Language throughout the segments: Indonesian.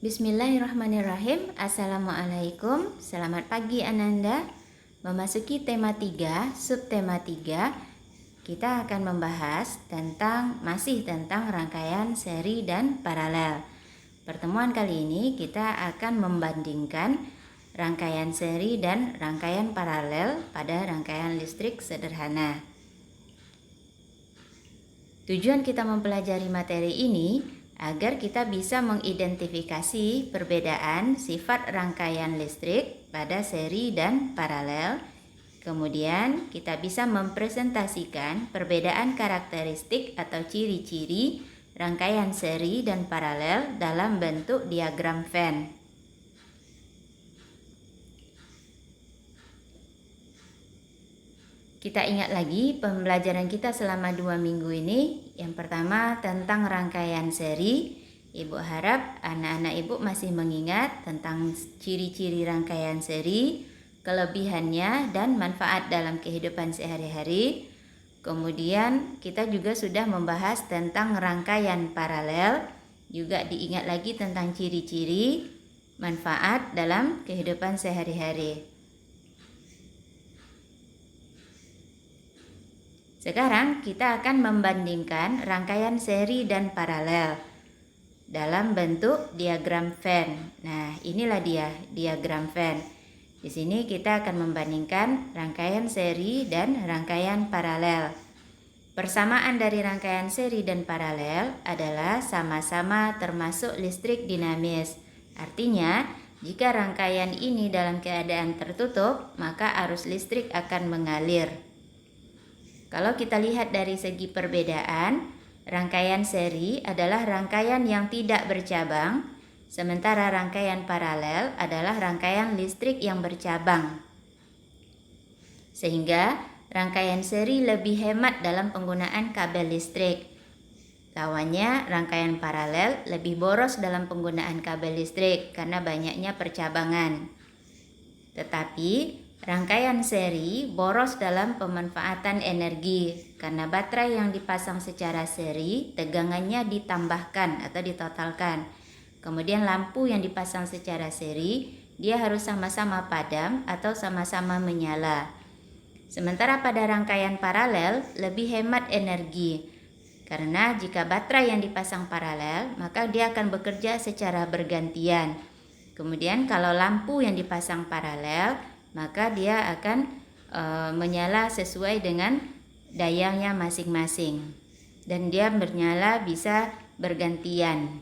Bismillahirrahmanirrahim. Assalamualaikum. Selamat pagi Ananda. Memasuki tema 3, subtema 3, kita akan membahas masih tentang rangkaian seri dan paralel. Pertemuan kali ini kita akan membandingkan rangkaian seri dan rangkaian paralel pada rangkaian listrik sederhana. Tujuan kita mempelajari materi ini agar kita bisa mengidentifikasi perbedaan sifat rangkaian listrik pada seri dan paralel. Kemudian kita bisa mempresentasikan perbedaan karakteristik atau ciri-ciri rangkaian seri dan paralel dalam bentuk diagram Venn. Kita ingat lagi pembelajaran kita selama 2 minggu ini. Yang pertama tentang rangkaian seri. Ibu harap anak-anak ibu masih mengingat tentang ciri-ciri rangkaian seri, kelebihannya dan manfaat dalam kehidupan sehari-hari. Kemudian kita juga sudah membahas tentang rangkaian paralel. Juga diingat lagi tentang ciri-ciri, manfaat dalam kehidupan sehari-hari. Sekarang kita akan membandingkan rangkaian seri dan paralel dalam bentuk diagram Venn. Nah, inilah dia diagram Venn. Di sini kita akan membandingkan rangkaian seri dan rangkaian paralel. Persamaan dari rangkaian seri dan paralel adalah sama-sama termasuk listrik dinamis. Artinya, jika rangkaian ini dalam keadaan tertutup, maka arus listrik akan mengalir. Kalau kita lihat dari segi perbedaan, rangkaian seri adalah rangkaian yang tidak bercabang, sementara rangkaian paralel adalah rangkaian listrik yang bercabang. Sehingga rangkaian seri lebih hemat dalam penggunaan kabel listrik. Lawannya, rangkaian paralel lebih boros dalam penggunaan kabel listrik karena banyaknya percabangan. Tetapi rangkaian seri boros dalam pemanfaatan energi karena baterai yang dipasang secara seri tegangannya ditambahkan atau ditotalkan. Kemudian lampu yang dipasang secara seri dia harus sama-sama padam atau sama-sama menyala. Sementara pada rangkaian paralel lebih hemat energi karena jika baterai yang dipasang paralel maka dia akan bekerja secara bergantian. Kemudian kalau lampu yang dipasang paralel maka dia akan menyala sesuai dengan dayanya masing-masing dan dia menyala bisa bergantian.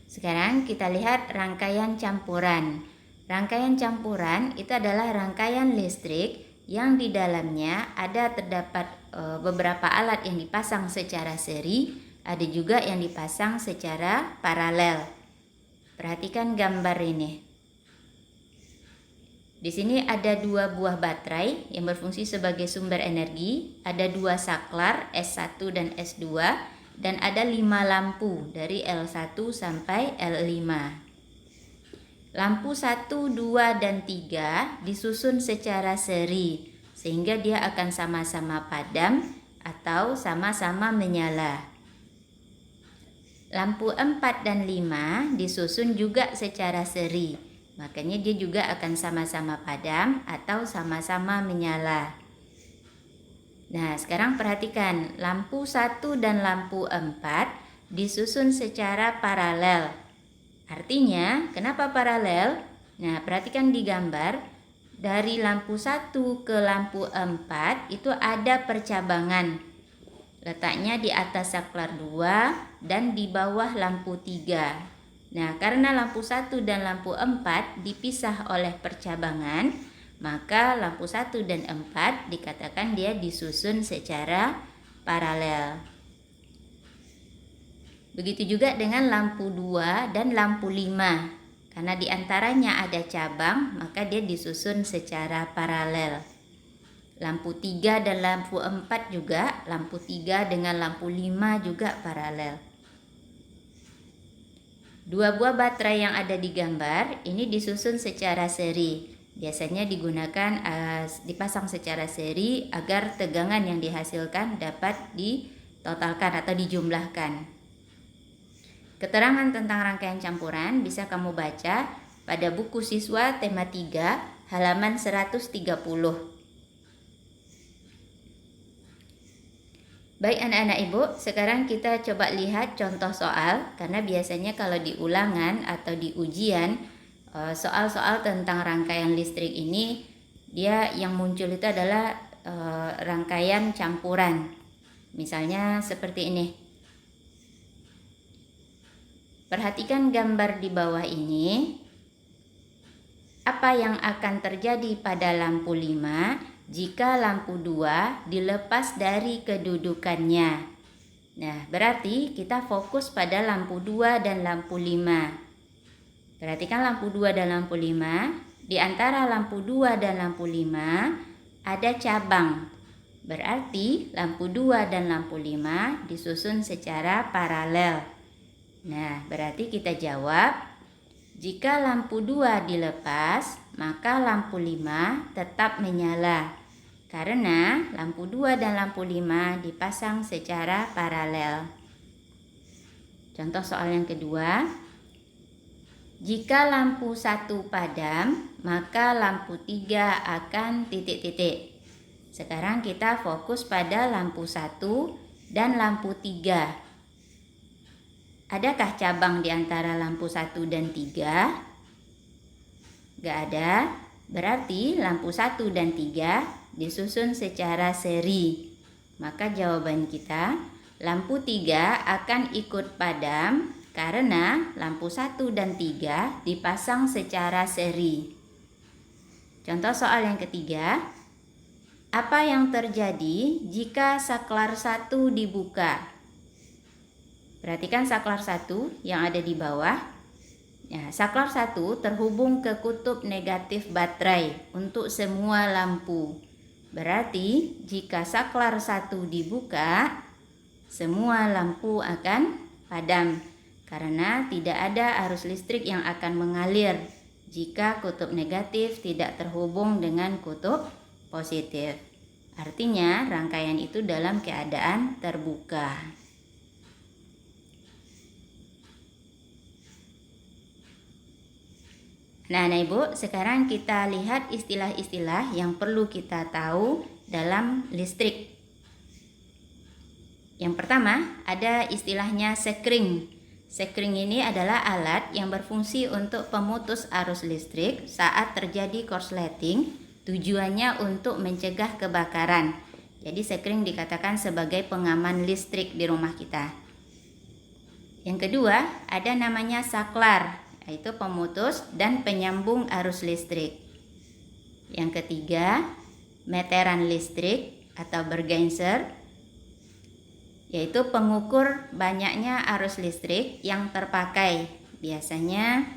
Sekarang kita lihat rangkaian campuran. Rangkaian campuran itu adalah rangkaian listrik yang di dalamnya terdapat beberapa alat yang dipasang secara seri, ada juga yang dipasang secara paralel. Perhatikan gambar ini. Di sini ada 2 buah baterai yang berfungsi sebagai sumber energi, ada 2 saklar S1 dan S2 dan ada 5 lampu dari L1 sampai L5. Lampu 1, 2 dan 3 disusun secara seri sehingga dia akan sama-sama padam atau sama-sama menyala. Lampu 4 dan 5 disusun juga secara seri, makanya dia juga akan sama-sama padam atau sama-sama menyala. Nah, sekarang perhatikan, lampu 1 dan lampu 4 disusun secara paralel. Artinya, kenapa paralel? Nah, perhatikan di gambar, dari lampu 1 ke lampu 4 itu ada percabangan. Letaknya di atas saklar 2 dan di bawah lampu 3. Nah, karena lampu 1 dan lampu 4 dipisah oleh percabangan, maka lampu 1 dan 4 dikatakan dia disusun secara paralel. Begitu juga dengan lampu 2 dan lampu 5. Karena di antaranya ada cabang, maka dia disusun secara paralel. Lampu 3 dan lampu 4 juga, lampu 3 dengan lampu 5 juga paralel. 2 buah baterai yang ada di gambar ini disusun secara seri. Biasanya dipasang secara seri agar tegangan yang dihasilkan dapat ditotalkan atau dijumlahkan. Keterangan tentang rangkaian campuran bisa kamu baca pada buku siswa tema 3 halaman 130. Baik anak-anak ibu, sekarang kita coba lihat contoh soal, karena biasanya kalau di ulangan atau di ujian soal-soal tentang rangkaian listrik ini, dia yang muncul itu adalah rangkaian campuran. Misalnya seperti ini. Perhatikan gambar di bawah ini. Apa yang akan terjadi pada lampu 5 jika lampu 2 dilepas dari kedudukannya? Nah, berarti kita fokus pada lampu 2 dan lampu 5. Perhatikan lampu 2 dan lampu 5. Di antara lampu 2 dan lampu 5 ada cabang. Berarti lampu 2 dan lampu 5 disusun secara paralel. Nah, berarti kita jawab, jika lampu 2 dilepas, maka lampu 5 tetap menyala. Karena lampu 2 dan lampu 5 dipasang secara paralel. Contoh soal yang kedua. Jika lampu 1 padam, maka lampu 3 akan titik-titik. Sekarang kita fokus pada lampu 1 dan lampu 3. Adakah cabang di antara lampu 1 dan 3? Gak ada. Berarti lampu 1 dan 3 disusun secara seri. Maka jawaban kita, lampu 3 akan ikut padam karena lampu 1 dan 3 dipasang secara seri. Contoh soal yang ketiga. Apa yang terjadi jika saklar 1 dibuka? Perhatikan saklar 1 yang ada di bawah. Ya, saklar 1 terhubung ke kutub negatif baterai untuk semua lampu. Berarti jika saklar 1 dibuka, semua lampu akan padam karena tidak ada arus listrik yang akan mengalir jika kutub negatif tidak terhubung dengan kutub positif. Artinya rangkaian itu dalam keadaan terbuka. Nah, Ibu, sekarang kita lihat istilah-istilah yang perlu kita tahu dalam listrik. Yang pertama, ada istilahnya sekring. Sekring ini adalah alat yang berfungsi untuk pemutus arus listrik saat terjadi korsleting, tujuannya untuk mencegah kebakaran. Jadi sekring dikatakan sebagai pengaman listrik di rumah kita. Yang kedua, ada namanya saklar, yaitu pemutus dan penyambung arus listrik. Yang ketiga, meteran listrik atau bergenser, yaitu pengukur banyaknya arus listrik yang terpakai. Biasanya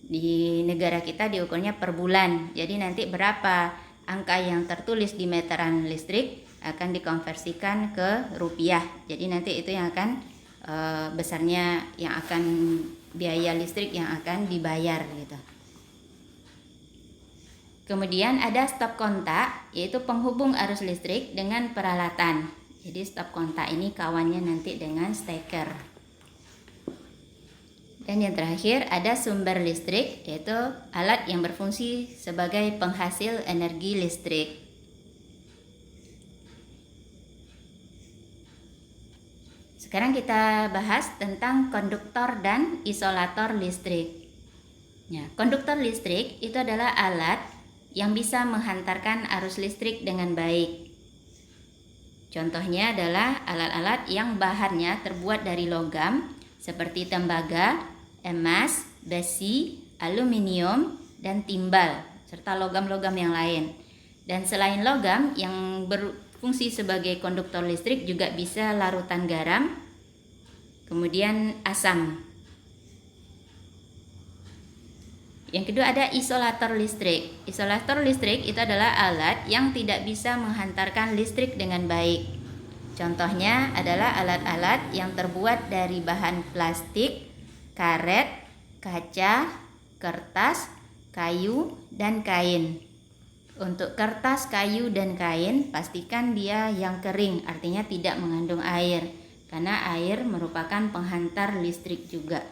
di negara kita diukurnya per bulan. Jadi nanti berapa angka yang tertulis di meteran listrik akan dikonversikan ke rupiah. Jadi nanti itu yang akan besarnya yang akan biaya listrik yang akan dibayar gitu. Kemudian ada stop kontak, yaitu penghubung arus listrik dengan peralatan. Jadi stop kontak ini kawannya nanti dengan steker. Dan yang terakhir ada sumber listrik, yaitu alat yang berfungsi sebagai penghasil energi listrik. Sekarang kita bahas tentang konduktor dan isolator listrik. Ya, konduktor listrik itu adalah alat yang bisa menghantarkan arus listrik dengan baik. Contohnya adalah alat-alat yang bahannya terbuat dari logam seperti tembaga, emas, besi, aluminium, dan timbal, serta logam-logam yang lain. Dan selain logam yang berfungsi sebagai konduktor listrik juga bisa larutan garam, kemudian asam. Yang kedua ada isolator listrik. Isolator listrik itu adalah alat yang tidak bisa menghantarkan listrik dengan baik. Contohnya adalah alat-alat yang terbuat dari bahan plastik, karet, kaca, kertas, kayu, dan kain. Untuk kertas, kayu, dan kain pastikan dia yang kering, artinya tidak mengandung air, karena air merupakan penghantar listrik juga.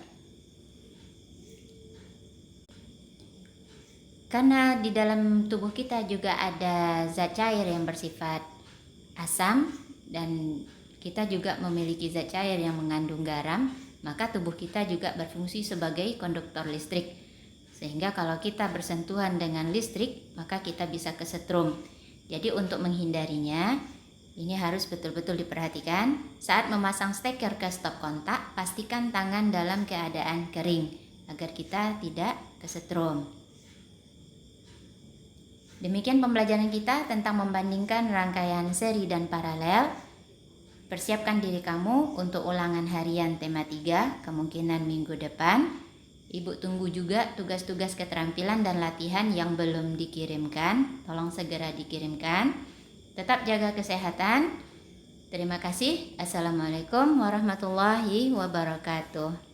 Karena di dalam tubuh kita juga ada zat cair yang bersifat asam dan kita juga memiliki zat cair yang mengandung garam, maka tubuh kita juga berfungsi sebagai konduktor listrik. Sehingga kalau kita bersentuhan dengan listrik, maka kita bisa kesetrum. Jadi untuk menghindarinya, ini harus betul-betul diperhatikan. Saat memasang steker ke stop kontak, pastikan tangan dalam keadaan kering agar kita tidak kesetrum. Demikian pembelajaran kita tentang membandingkan rangkaian seri dan paralel. Persiapkan diri kamu untuk ulangan harian tema 3, kemungkinan minggu depan. Ibu tunggu juga tugas-tugas keterampilan dan latihan yang belum dikirimkan. Tolong segera dikirimkan. Tetap jaga kesehatan. Terima kasih. Assalamualaikum warahmatullahi wabarakatuh.